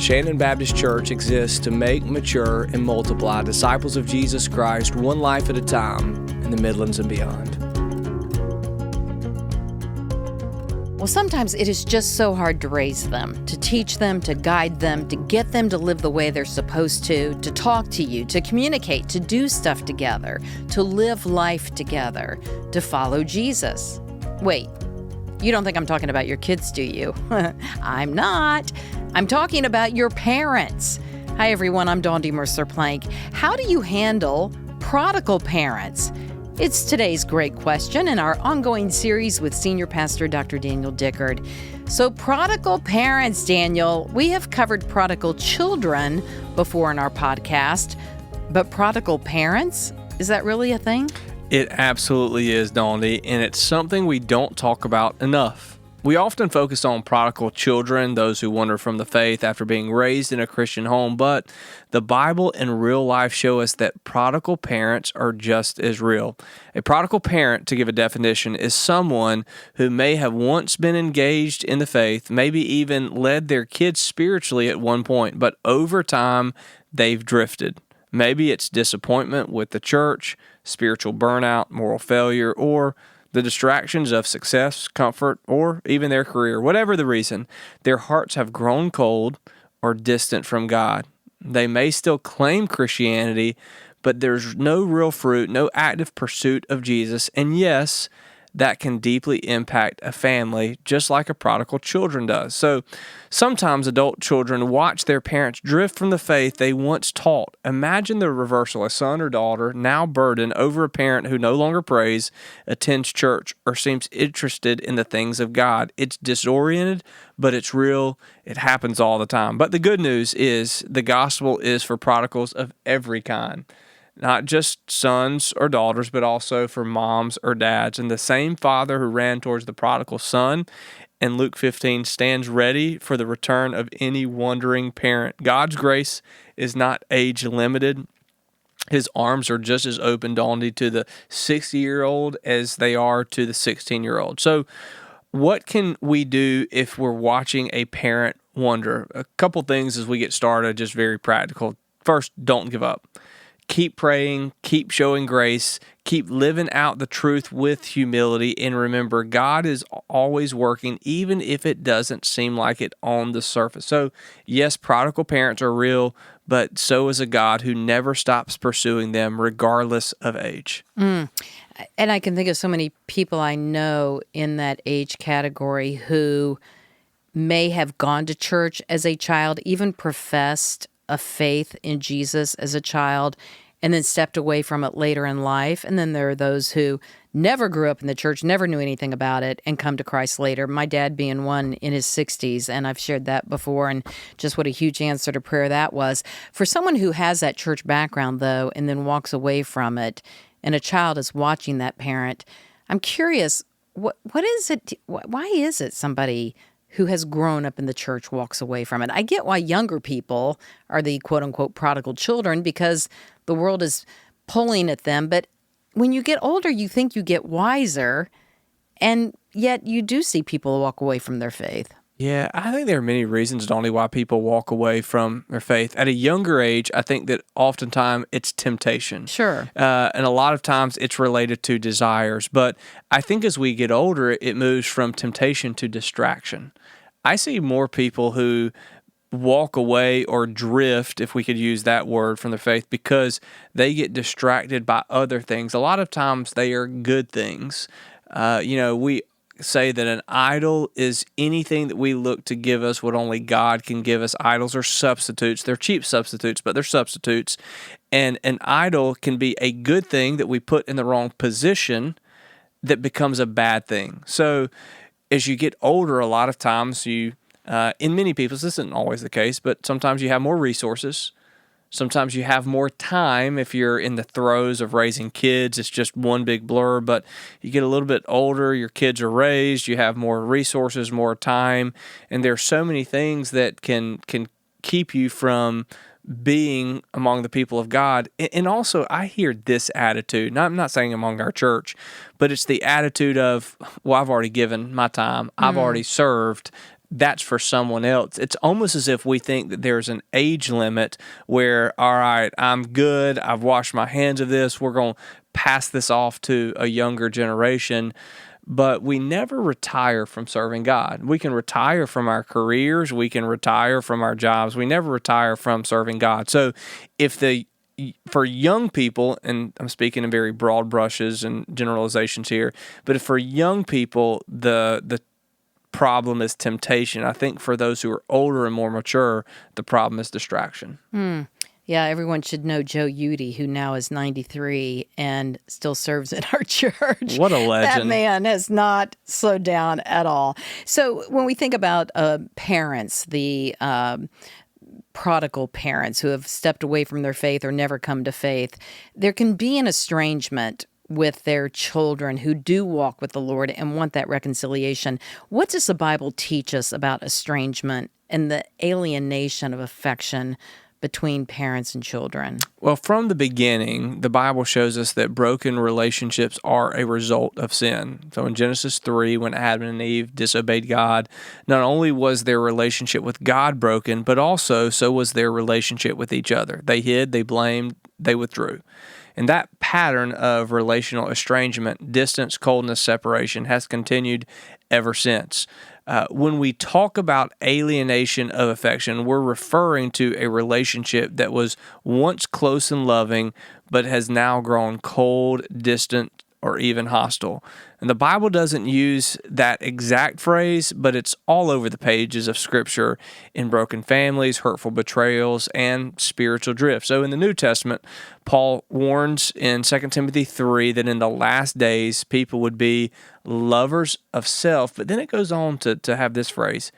Shannon Baptist Church exists to make, mature, and multiply disciples of Jesus Christ one life at a time in the Midlands and beyond. Well, sometimes it is just so hard to raise them, to teach them, to guide them, to get them to live the way they're supposed to talk to you, to communicate, to do stuff together, to live life together, to follow Jesus. Wait, you don't think I'm talking about your kids, do you? I'm not. I'm talking about your parents. Hi, everyone. I'm Dawn D. Mercer-Plank. How do you handle prodigal parents? It's today's great question in our ongoing series with Senior Pastor Dr. Daniel Dickard. So, prodigal parents, Daniel, we have covered prodigal children before in our podcast, but prodigal parents, is that really a thing? It absolutely is, Dondi, and it's something we don't talk about enough. We often focus on prodigal children, those who wander from the faith after being raised in a Christian home, but the Bible and real life show us that prodigal parents are just as real. A prodigal parent, to give a definition, is someone who may have once been engaged in the faith, maybe even led their kids spiritually at one point, but over time, they've drifted. Maybe it's disappointment with the church, spiritual burnout, moral failure, or the distractions of success, comfort, or even their career. Whatever the reason, their hearts have grown cold or distant from God. They may still claim Christianity, but there's no real fruit, no active pursuit of Jesus. And yes, that can deeply impact a family, just like a prodigal children does. So sometimes adult children watch their parents drift from the faith they once taught. Imagine the reversal: a son or daughter now burdened over a parent who no longer prays, attends church, or seems interested in the things of God. It's disoriented, but it's real. It happens all the time. But the good news is the gospel is for prodigals of every kind. Not just sons or daughters, but also for moms or dads. And the same Father who ran towards the prodigal son in Luke 15 stands ready for the return of any wandering parent. God's grace is not age limited. His arms are just as open, Dondi, to the 60-year-old as they are to the 16-year-old. So what can we do if we're watching a parent wander? A couple things as we get started, just very practical. First, don't give up. Keep praying, keep showing grace, keep living out the truth with humility, and remember, God is always working, even if it doesn't seem like it on the surface. So, yes, prodigal parents are real, but so is a God who never stops pursuing them, regardless of age. And I can think of so many people I know in that age category who may have gone to church as a child, even professed a faith in Jesus as a child, and then stepped away from it later in life. And then there are those who never grew up in the church, never knew anything about it, and come to Christ later. My dad being one in his 60s, and I've shared that before, and just what a huge answer to prayer that was. For someone who has that church background, though, and then walks away from it, and a child is watching that parent, I'm curious, what is it? Why is it somebody who has grown up in the church walks away from it? I get why younger people are the quote-unquote prodigal children, because the world is pulling at them. But when you get older, you think you get wiser, and yet you do see people walk away from their faith. Yeah, I think there are many reasons, Donnie, why people walk away from their faith. At a younger age, I think that oftentimes it's temptation. Sure. And a lot of times it's related to desires. But I think as we get older, it moves from temptation to distraction. I see more people who walk away or drift, if we could use that word, from their faith because they get distracted by other things. A lot of times they are good things. We say that an idol is anything that we look to give us what only God can give us. Idols are substitutes. They're cheap substitutes, but they're substitutes. And an idol can be a good thing that we put in the wrong position that becomes a bad thing. So as you get older, a lot of times in many people's, this isn't always the case, but sometimes you have more resources. Sometimes you have more time if you're in the throes of raising kids. It's just one big blur, but you get a little bit older, your kids are raised, you have more resources, more time, and there's so many things that can keep you from being among the people of God. And also, I hear this attitude, I'm not saying among our church, but it's the attitude of, well, I've already given my time, I've already served, that's for someone else. It's almost as if we think that there's an age limit where, all right, I'm good, I've washed my hands of this, we're going to pass this off to a younger generation. But we never retire from serving God. We can retire from our careers, we can retire from our jobs. We never retire from serving God. So for young people, and I'm speaking in very broad brushes and generalizations here, but if for young people the problem is temptation, I think for those who are older and more mature, the problem is distraction. Yeah, everyone should know Joe Udy, who now is 93 and still serves in our church. What a legend. That man has not slowed down at all. So when we think about parents, the prodigal parents who have stepped away from their faith or never come to faith, there can be an estrangement with their children who do walk with the Lord and want that reconciliation. What does the Bible teach us about estrangement and the alienation of affection between parents and children? Well, from the beginning, the Bible shows us that broken relationships are a result of sin. So in Genesis 3, when Adam and Eve disobeyed God, not only was their relationship with God broken, but also so was their relationship with each other. They hid, they blamed, they withdrew. And that pattern of relational estrangement, distance, coldness, separation has continued ever since. When we talk about alienation of affection, we're referring to a relationship that was once close and loving, but has now grown cold, distant, or even hostile. And the Bible doesn't use that exact phrase, but it's all over the pages of Scripture in broken families, hurtful betrayals, and spiritual drift. So in the New Testament, Paul warns in 2 Timothy 3 that in the last days, people would be lovers of self. But then it goes on to have this phrase,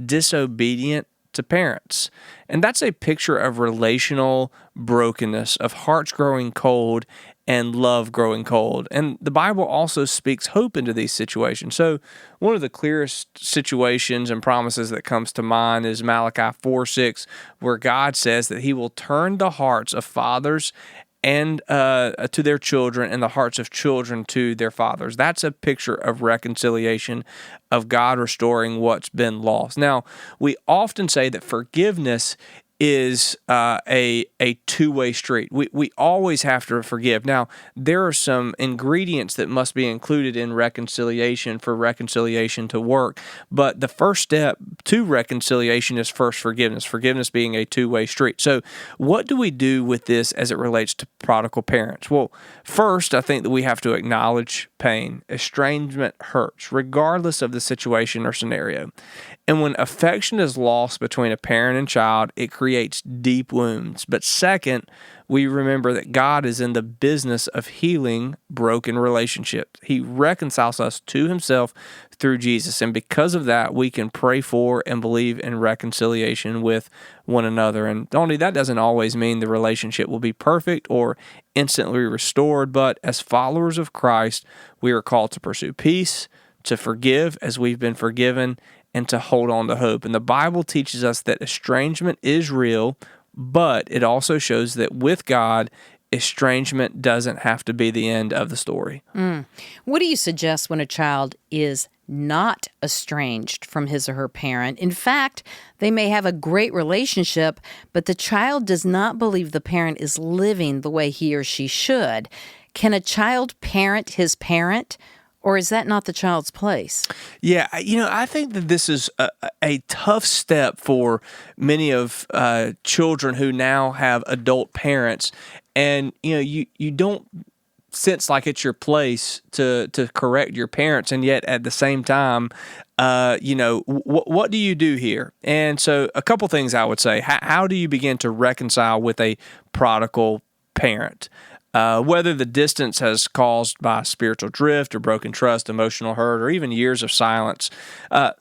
disobedient to parents. And that's a picture of relational brokenness, of hearts growing cold and love growing cold. And the Bible also speaks hope into these situations. So one of the clearest situations and promises that comes to mind is Malachi 4:6, where God says that he will turn the hearts of fathers and to their children, and the hearts of children to their fathers. That's a picture of reconciliation, of God restoring what's been lost. Now, we often say that forgiveness is a two-way street. We always have to forgive. Now, there are some ingredients that must be included in reconciliation for reconciliation to work, but the first step to reconciliation is first forgiveness, forgiveness being a two-way street. So what do we do with this as it relates to prodigal parents? Well, first, I think that we have to acknowledge pain. Estrangement hurts, regardless of the situation or scenario. And when affection is lost between a parent and child, it creates deep wounds. But second, we remember that God is in the business of healing broken relationships. He reconciles us to himself through Jesus. And because of that, we can pray for and believe in reconciliation with one another. And only that doesn't always mean the relationship will be perfect or instantly restored. But as followers of Christ, we are called to pursue peace, to forgive as we've been forgiven, and to hold on to hope. And the Bible teaches us that estrangement is real, but it also shows that with God, estrangement doesn't have to be the end of the story. What do you suggest when a child is not estranged from his or her parent? In fact, they may have a great relationship, but the child does not believe the parent is living the way he or she should. Can a child parent his parent? Or is that not the child's place? Yeah, I think that this is a tough step for many of children who now have adult parents. And, you don't sense like it's your place to correct your parents. And yet at the same time, what do you do here? And so a couple things I would say. How do you begin to reconcile with a prodigal parent? Whether the distance has caused by spiritual drift or broken trust, emotional hurt, or even years of silence.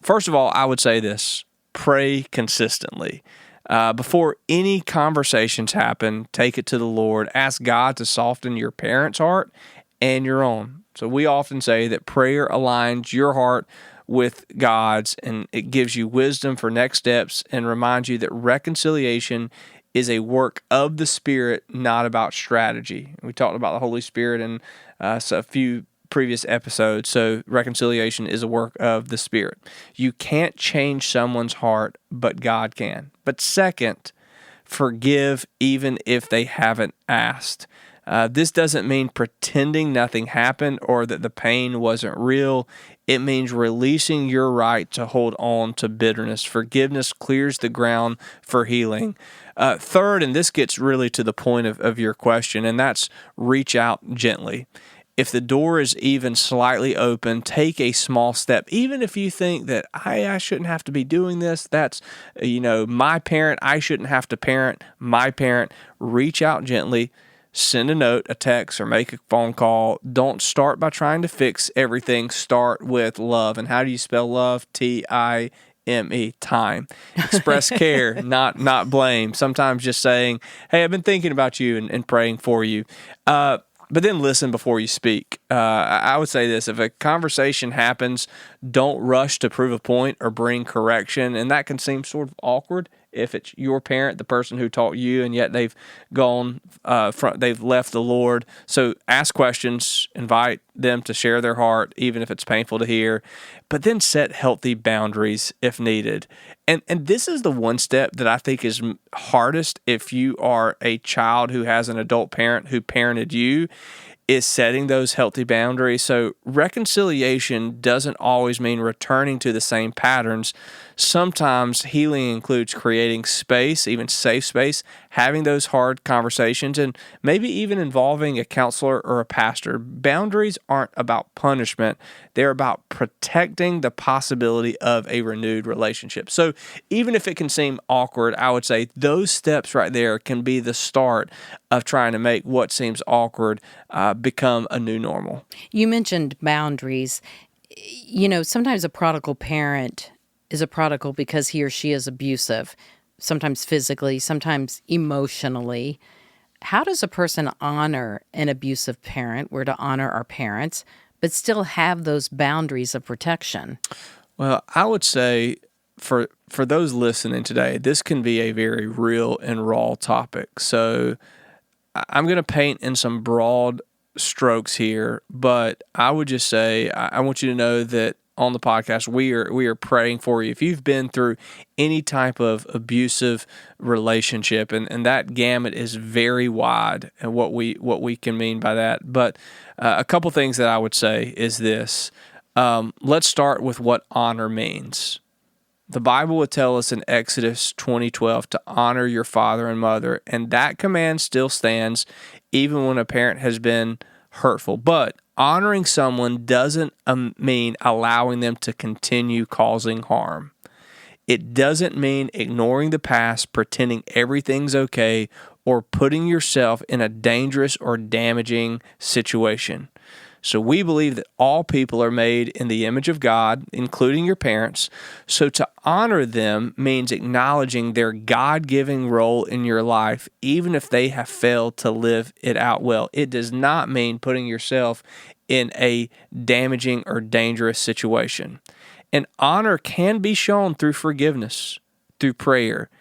First of all, I would say this: pray consistently. Before any conversations happen, take it to the Lord. Ask God to soften your parents' heart and your own. So we often say that prayer aligns your heart with God's, and it gives you wisdom for next steps and reminds you that reconciliation is a work of the Spirit, not about strategy. We talked about the Holy Spirit in a few previous episode, so reconciliation is a work of the Spirit. You can't change someone's heart, but God can. But second, forgive even if they haven't asked. This doesn't mean pretending nothing happened or that the pain wasn't real. It means releasing your right to hold on to bitterness. Forgiveness clears the ground for healing. Third, and this gets really to the point of your question, and that's reach out gently. If the door is even slightly open, take a small step. Even if you think that I shouldn't have to be doing this, that's, my parent, I shouldn't have to parent my parent. Reach out gently. Send a note, a text, or make a phone call. Don't start by trying to fix everything. Start with love. And how do you spell love? Time. Time. Express care, not blame. Sometimes just saying, hey, I've been thinking about you and praying for you. But then listen before you speak. I would say this: if a conversation happens, don't rush to prove a point or bring correction. And that can seem sort of awkward if it's your parent, the person who taught you, and yet they've gone, they've left the Lord. So ask questions, invite them to share their heart, even if it's painful to hear, but then set healthy boundaries if needed. And this is the one step that I think is hardest if you are a child who has an adult parent who parented you, is setting those healthy boundaries. So reconciliation doesn't always mean returning to the same patterns. Sometimes healing includes creating space, even safe space, having those hard conversations, and maybe even involving a counselor or a pastor. Boundaries aren't about punishment. They're about protecting the possibility of a renewed relationship. So even if it can seem awkward, I would say those steps right there can be the start of trying to make what seems awkward become a new normal. You mentioned boundaries. Sometimes a prodigal parent is a prodigal because he or she is abusive, sometimes physically, sometimes emotionally. How does a person honor an abusive parent? We're to honor our parents, but still have those boundaries of protection. Well, I would say for those listening today, this can be a very real and raw topic. So I'm going to paint in some broad strokes here, but I would just say I want you to know that on the podcast, we are praying for you. If you've been through any type of abusive relationship, and that gamut is very wide, and what we can mean by that. But a couple things that I would say is this. Let's start with what honor means. The Bible would tell us in Exodus 20:12 to honor your father and mother, and that command still stands even when a parent has been hurtful. But honoring someone doesn't mean allowing them to continue causing harm. It doesn't mean ignoring the past, pretending everything's okay, or putting yourself in a dangerous or damaging situation. So we believe that all people are made in the image of God, including your parents. So to honor them means acknowledging their God-given role in your life, even if they have failed to live it out well. It does not mean putting yourself in a damaging or dangerous situation. And honor can be shown through forgiveness, through prayer,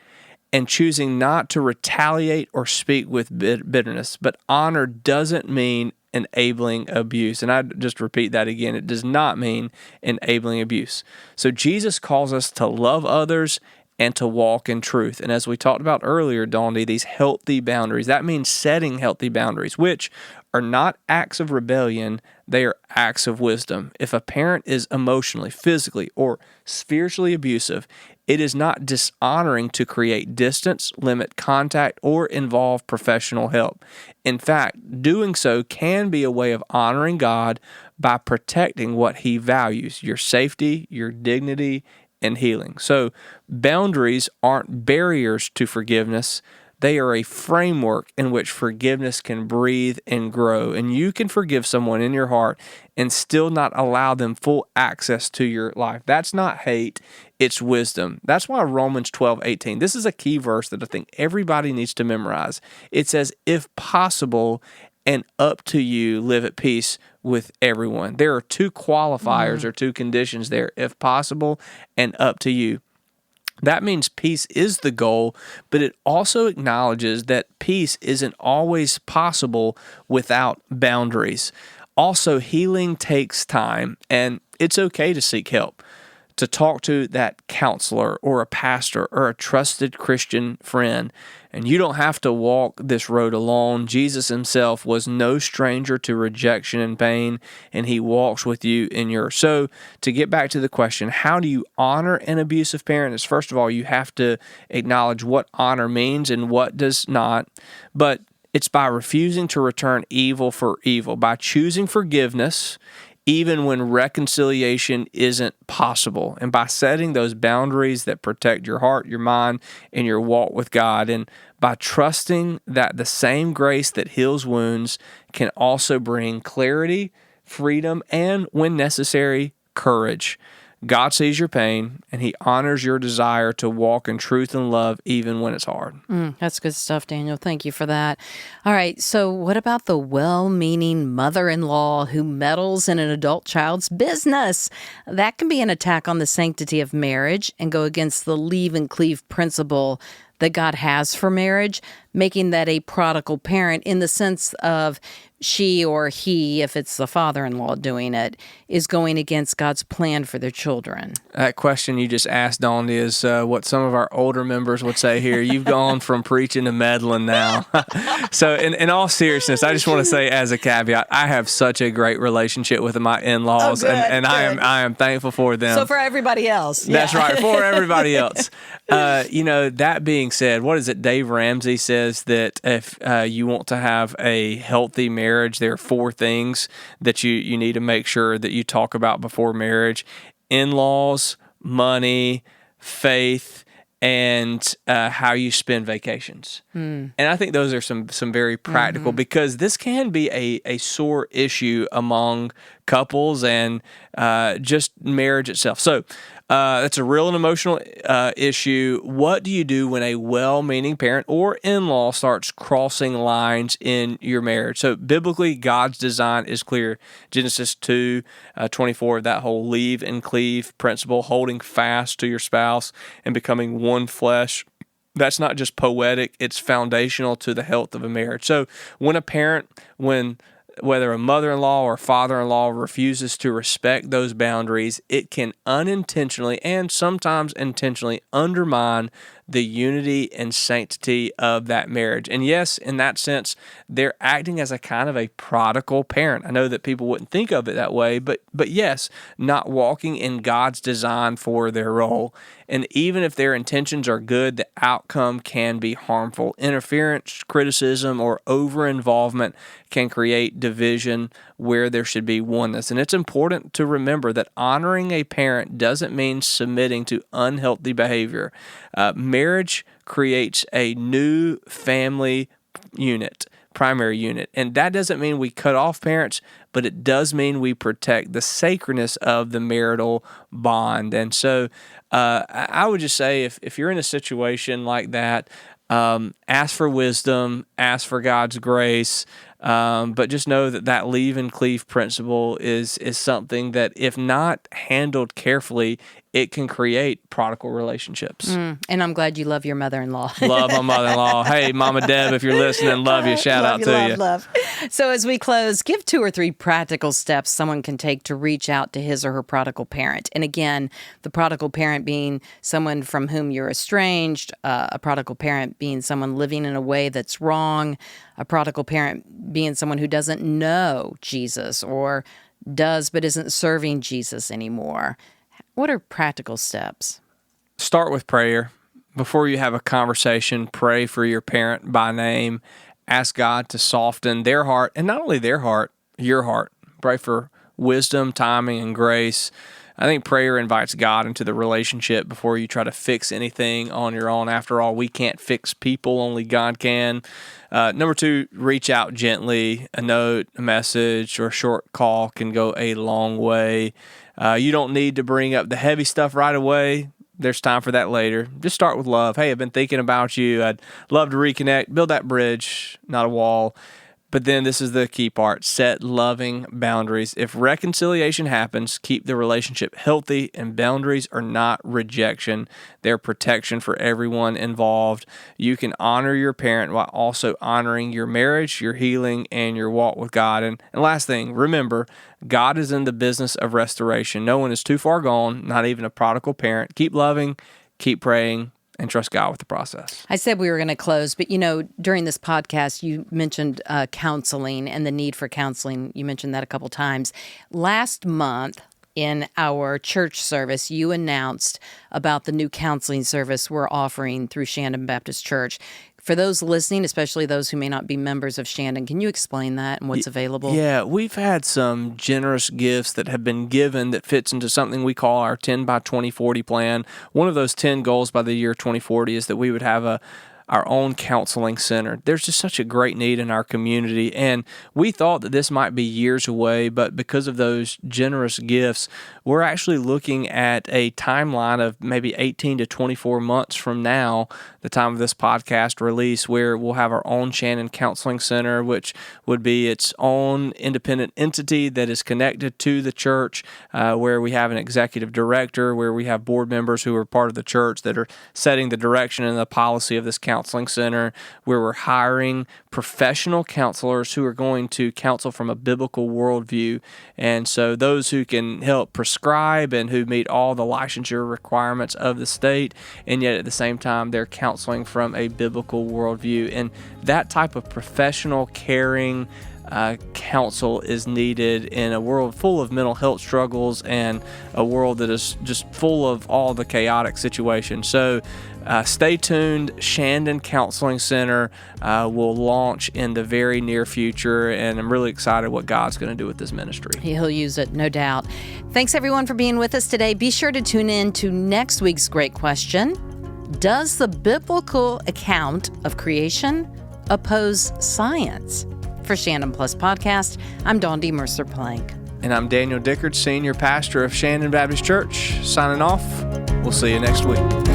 and choosing not to retaliate or speak with bitterness. But honor doesn't mean enabling abuse. And I just repeat that again. It does not mean enabling abuse. So Jesus calls us to love others and to walk in truth. And as we talked about earlier, Dondi, these healthy boundaries, that means setting healthy boundaries, which are not acts of rebellion, they are acts of wisdom. If a parent is emotionally, physically, or spiritually abusive, it is not dishonoring to create distance, limit contact, or involve professional help. In fact, doing so can be a way of honoring God by protecting what He values, your safety, your dignity, and healing. So boundaries aren't barriers to forgiveness. They are a framework in which forgiveness can breathe and grow. And you can forgive someone in your heart and still not allow them full access to your life. That's not hate, it's wisdom. That's why Romans 12:18, this is a key verse that I think everybody needs to memorize. It says, if possible and up to you, live at peace with everyone. There are two qualifiers or two conditions there, if possible and up to you. That means peace is the goal, but it also acknowledges that peace isn't always possible without boundaries. Also, healing takes time, and it's okay to seek help, to talk to that counselor or a pastor or a trusted Christian friend. And you don't have to walk this road alone. Jesus himself was no stranger to rejection and pain, and he walks with you in yours. So to get back to the question, how do you honor an abusive parent? Is first of all, you have to acknowledge what honor means and what does not. But it's by refusing to return evil for evil, by choosing forgiveness even when reconciliation isn't possible, and by setting those boundaries that protect your heart, your mind, and your walk with God, and by trusting that the same grace that heals wounds can also bring clarity, freedom, and, when necessary, courage. God sees your pain, and he honors your desire to walk in truth and love even when it's hard. That's good stuff, Daniel. Thank you for that. All right, so what about the well-meaning mother-in-law who meddles in an adult child's business? That can be an attack on the sanctity of marriage and go against the leave and cleave principle that God has for marriage, making that a prodigal parent in the sense of she or he, if it's the father-in-law doing it, is going against God's plan for their children. That question you just asked, Dawn, is what some of our older members would say here. You've gone from preaching to meddling now. So in all seriousness, I just want to say as a caveat, I have such a great relationship with my in-laws, and I am thankful for them. So for everybody else. That's right, for everybody else. That being said, what is it? Dave Ramsey says that if you want to have a healthy marriage, there are 4 things that you need to make sure that you talk about before marriage: in-laws, money, faith, and how you spend vacations. And I think those are some very practical, because this can be a sore issue among couples and just marriage itself. So that's a real and emotional issue. What do you do when a well-meaning parent or in-law starts crossing lines in your marriage? So biblically, God's design is clear. Genesis 2:24, that whole leave and cleave principle, holding fast to your spouse and becoming one flesh. That's not just poetic, it's foundational to the health of a marriage. So when a parent, whether a mother-in-law or father-in-law refuses to respect those boundaries, it can unintentionally and sometimes intentionally undermine the unity and sanctity of that marriage. And yes, in that sense, they're acting as a kind of a prodigal parent. I know that people wouldn't think of it that way, but yes, not walking in God's design for their role. And even if their intentions are good, the outcome can be harmful. Interference, criticism, or over-involvement can create division where there should be oneness. And it's important to remember that honoring a parent doesn't mean submitting to unhealthy behavior. Marriage creates a new family unit, primary unit. And that doesn't mean we cut off parents, but it does mean we protect the sacredness of the marital bond. And so I would just say if you're in a situation like that, ask for wisdom, ask for God's grace, but just know that leave and cleave principle is something that, if not handled carefully, it can create prodigal relationships. And I'm glad you love your mother-in-law. Love my mother-in-law. Hey, Mama Deb, if you're listening, love you. Shout out to you. Love. So as we close, give 2 or 3 practical steps someone can take to reach out to his or her prodigal parent. And again, the prodigal parent being someone from whom you're estranged, a prodigal parent being someone living in a way that's wrong, a prodigal parent being someone who doesn't know Jesus or does but isn't serving Jesus anymore. What are practical steps? Start with prayer. Before you have a conversation, pray for your parent by name. Ask God to soften their heart, and not only their heart, your heart. Pray for wisdom, timing, and grace. I think prayer invites God into the relationship before you try to fix anything on your own. After all, we can't fix people, only God can. Number 2, reach out gently. A note, a message, or a short call can go a long way. You don't need to bring up the heavy stuff right away. There's time for that later. Just start with love. Hey, I've been thinking about you. I'd love to reconnect. Build that bridge, not a wall. But then this is the key part: set loving boundaries. If reconciliation happens, keep the relationship healthy, and boundaries are not rejection. They're protection for everyone involved. You can honor your parent while also honoring your marriage, your healing, and your walk with God. And last thing, remember, God is in the business of restoration. No one is too far gone, not even a prodigal parent. Keep loving, keep praying, and trust God with the process. I said we were going to close, but during this podcast, you mentioned counseling and the need for counseling. You mentioned that a couple times. Last month in our church service, you announced about the new counseling service we're offering through Shandon Baptist Church. For those listening, especially those who may not be members of Shandon, can you explain that and what's available? Yeah, we've had some generous gifts that have been given that fits into something we call our 10 by 2040 plan. One of those 10 goals by the year 2040 is that we would have our own counseling center. There's just such a great need in our community, and we thought that this might be years away, but because of those generous gifts, we're actually looking at a timeline of maybe 18 to 24 months from now, the time of this podcast release, where we'll have our own Shandon Counseling Center, which would be its own independent entity that is connected to the church, where we have an executive director, where we have board members who are part of the church that are setting the direction and the policy of this counseling center, where we're hiring professional counselors who are going to counsel from a biblical worldview. And so those who can help prescribe and who meet all the licensure requirements of the state, and yet at the same time they're counseling from a biblical worldview. And that type of professional, caring counsel is needed in a world full of mental health struggles and a world that is just full of all the chaotic situations. So stay tuned. Shandon Counseling Center will launch in the very near future, and I'm really excited what God's going to do with this ministry. He'll use it, no doubt. Thanks, everyone, for being with us today. Be sure to tune in to next week's great question. Does the biblical account of creation oppose science? For Shandon Plus Podcast, I'm Dawn D. Mercer-Plank. And I'm Daniel Dickard, Senior Pastor of Shandon Baptist Church. Signing off. We'll see you next week.